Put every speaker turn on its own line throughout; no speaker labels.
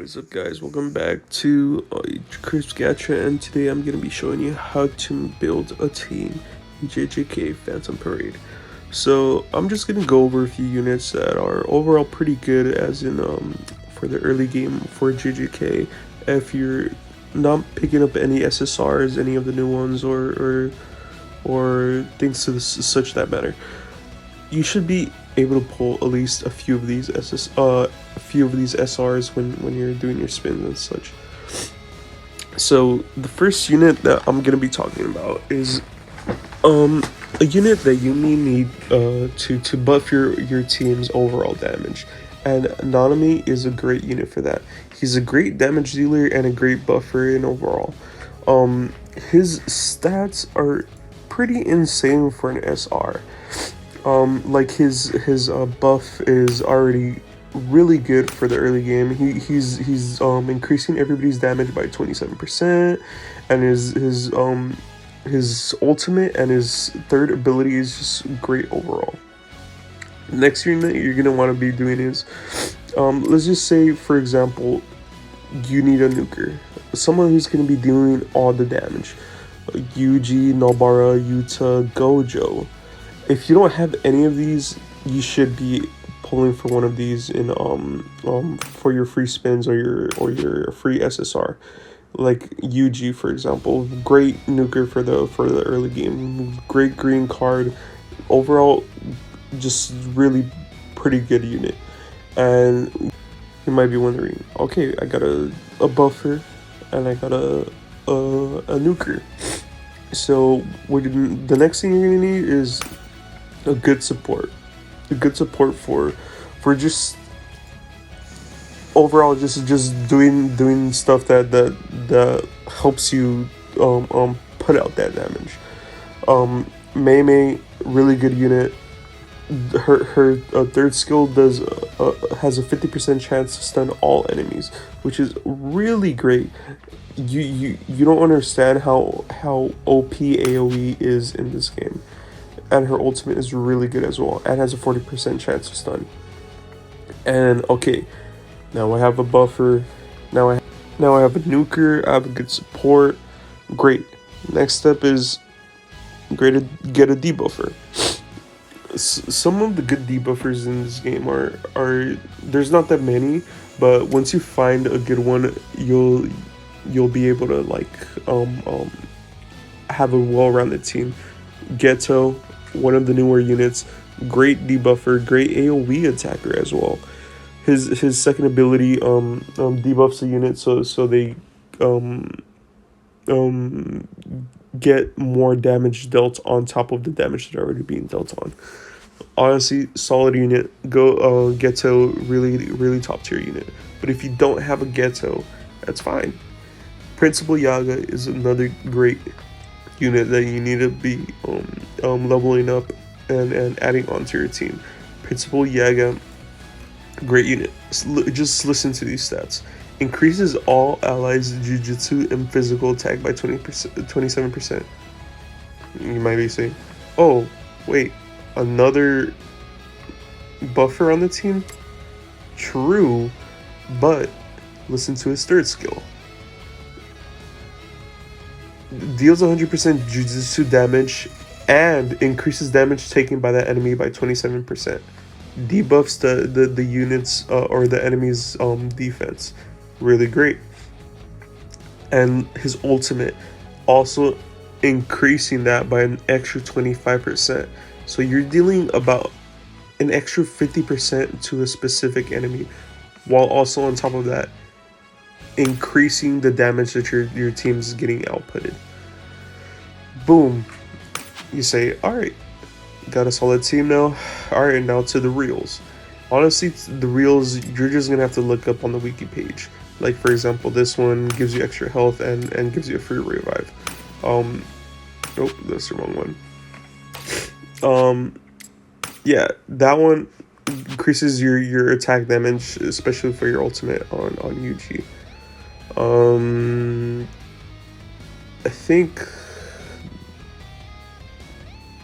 What is up, guys? Welcome back to Crisp Gacha, and today I'm going to be showing you how to build a team in JJK Phantom Parade. So I'm just going to go over a few units that are overall pretty good, as in for the early game for JJK. If you're not picking up any SSRs, any of the new ones, or things to such that matter, you should be able to pull at least a few of these SRs when you're doing your spins and such. So the first unit that I'm gonna be talking about is a unit that you may need to buff your team's overall damage, and Nanami is a great unit for that. He's a great damage dealer and a great buffer in overall. His stats are pretty insane for an SR. Like his buff is already really good for the early game. He's increasing everybody's damage by 27%, and his ultimate and his third ability is just great overall. Next unit you're gonna want to be doing is let's just say, for example, you need a nuker, someone who's gonna be dealing all the damage. Yuji, Nobara, Yuta, Gojo. If you don't have any of these, you should be pulling for one of these in for your free spins or your free SSR. Like Yuji, for example, great nuker for the early game, great green card. Overall, just really pretty good unit. And you might be wondering, okay, I got a buffer and I got a nuker. So the next thing you're gonna need is a good support for just overall just doing stuff that helps you put out that damage. Mei, really good unit. Her third skill has a 50% chance to stun all enemies, which is really great. You don't understand how OP AoE is in this game. And her ultimate is really good as well, and has a 40% chance to stun. And okay, now I have a buffer. Now I have a nuker. I have a good support. Great. Next step is get a debuffer. Some of the good debuffers in this game are there's not that many, but once you find a good one, you'll be able to have a well-rounded team. Geto, one of the newer units, great debuffer, great AoE attacker as well. His second ability debuffs the unit so they get more damage dealt on top of the damage that are already being dealt on. Honestly, solid unit. Go Geto, really top tier unit. But if you don't have a Geto, that's fine. Principal Yaga is another great unit that you need to be leveling up and adding onto your team. Principal Yaga, great unit. Just listen to these stats. Increases all allies' jujutsu and physical attack by 27%. You might be saying, oh wait, another buffer on the team? True, but listen to his third skill. Deals 100% jujutsu damage and increases damage taken by that enemy by 27%. Debuffs the units or the enemy's defense. Really great. And his ultimate also increasing that by an extra 25%. So you're dealing about an extra 50% to a specific enemy, while also on top of that increasing the damage that your team's getting outputted. Boom. You say, all right, got a solid team now. All right, now to the reels. Honestly, the reels you're just gonna have to look up on the wiki page. Like, for example, this one gives you extra health and gives you a free revive. Oh, that's the wrong one. Yeah, that one increases your attack damage, especially for your ultimate on Yuji. I think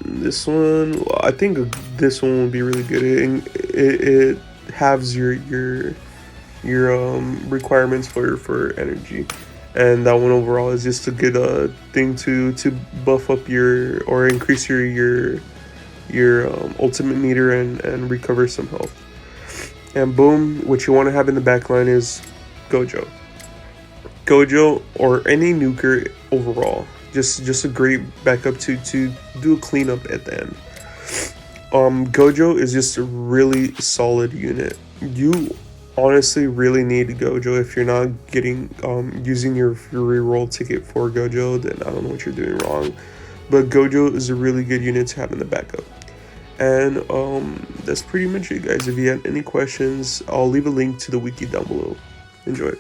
this one, I think this one will be really good. It halves your requirements for energy. And that one overall is just a good thing to buff up your or increase your ultimate meter and recover some health. And boom, what you want to have in the backline is Gojo. Gojo or any nuker overall. Just a great backup to do a cleanup at the end. Gojo is just a really solid unit. You honestly really need Gojo. If you're not getting using your reroll ticket for Gojo, then I don't know what you're doing wrong. But Gojo is a really good unit to have in the backup. And that's pretty much it, guys. If you have any questions, I'll leave a link to the wiki down below. Enjoy.